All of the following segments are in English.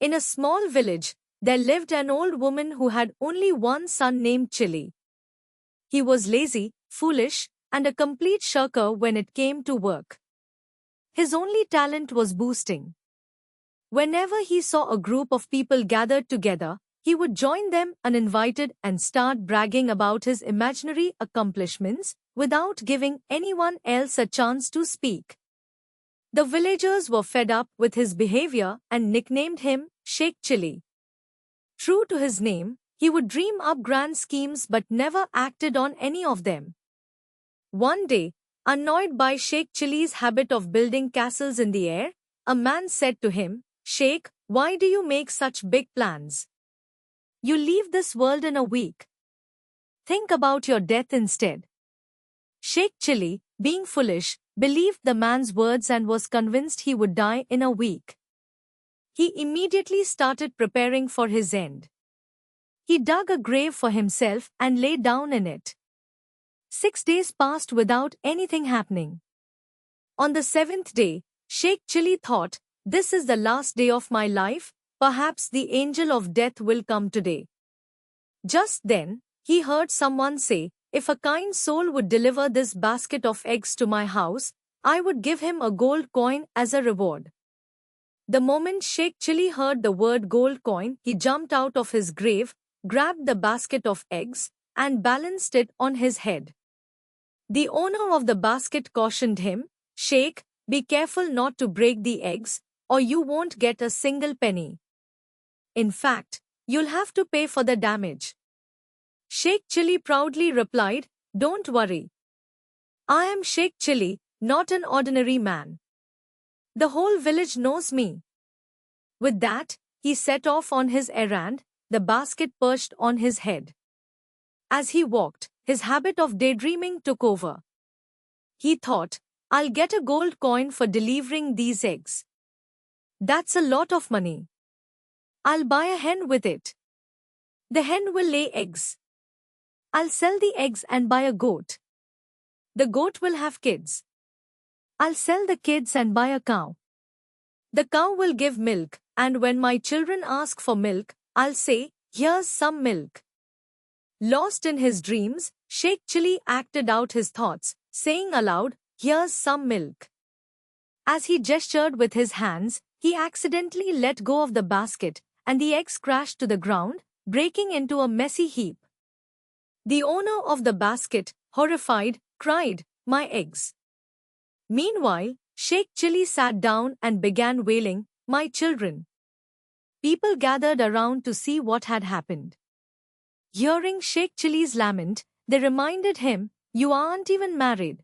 In a small village, there lived an old woman who had only one son named Chili. He was lazy, foolish, and a complete shirker when it came to work. His only talent was boasting. Whenever he saw a group of people gathered together, he would join them uninvited and start bragging about his imaginary accomplishments without giving anyone else a chance to speak. The villagers were fed up with his behavior and nicknamed him Sheikh Chili. True to his name, he would dream up grand schemes but never acted on any of them. One day, annoyed by Sheikh Chili's habit of building castles in the air, a man said to him, "Sheikh, why do you make such big plans? You leave this world in a week. Think about your death instead." Sheikh Chili, being foolish, believed the man's words and was convinced he would die in a week. He immediately started preparing for his end. He dug a grave for himself and lay down in it. 6 days passed without anything happening. On the 7th day, Sheikh Chili thought, "This is the last day of my life, perhaps the angel of death will come today." Just then, he heard someone say, "If a kind soul would deliver this basket of eggs to my house, I would give him a gold coin as a reward." The moment Sheikh Chili heard the word gold coin, he jumped out of his grave, grabbed the basket of eggs, and balanced it on his head. The owner of the basket cautioned him, "Sheikh, be careful not to break the eggs, or you won't get a single penny. In fact, you'll have to pay for the damage." Sheikh Chili proudly replied, "Don't worry. I am Sheikh Chili, not an ordinary man. The whole village knows me." With that, he set off on his errand, the basket perched on his head. As he walked, his habit of daydreaming took over. He thought, "I'll get a gold coin for delivering these eggs. That's a lot of money. I'll buy a hen with it. The hen will lay eggs. I'll sell the eggs and buy a goat. The goat will have kids. I'll sell the kids and buy a cow. The cow will give milk, and when my children ask for milk, I'll say, 'Here's some milk.'" Lost in his dreams, Sheikh Chili acted out his thoughts, saying aloud, "Here's some milk." As he gestured with his hands, he accidentally let go of the basket, and the eggs crashed to the ground, breaking into a messy heap. The owner of the basket, horrified, cried, "My eggs." Meanwhile, Sheikh Chili sat down and began wailing, "My children." People gathered around to see what had happened. Hearing Sheikh Chili's lament, they reminded him, "You aren't even married.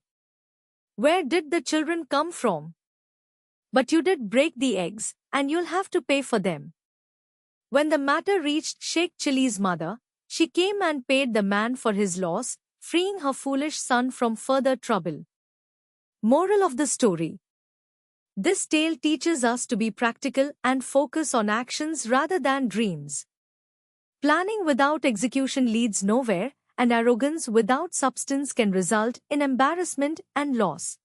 Where did the children come from? But you did break the eggs, and you'll have to pay for them." When the matter reached Sheikh Chili's mother, she came and paid the man for his loss, freeing her foolish son from further trouble. Moral of the story: this tale teaches us to be practical and focus on actions rather than dreams. Planning without execution leads nowhere, and arrogance without substance can result in embarrassment and loss.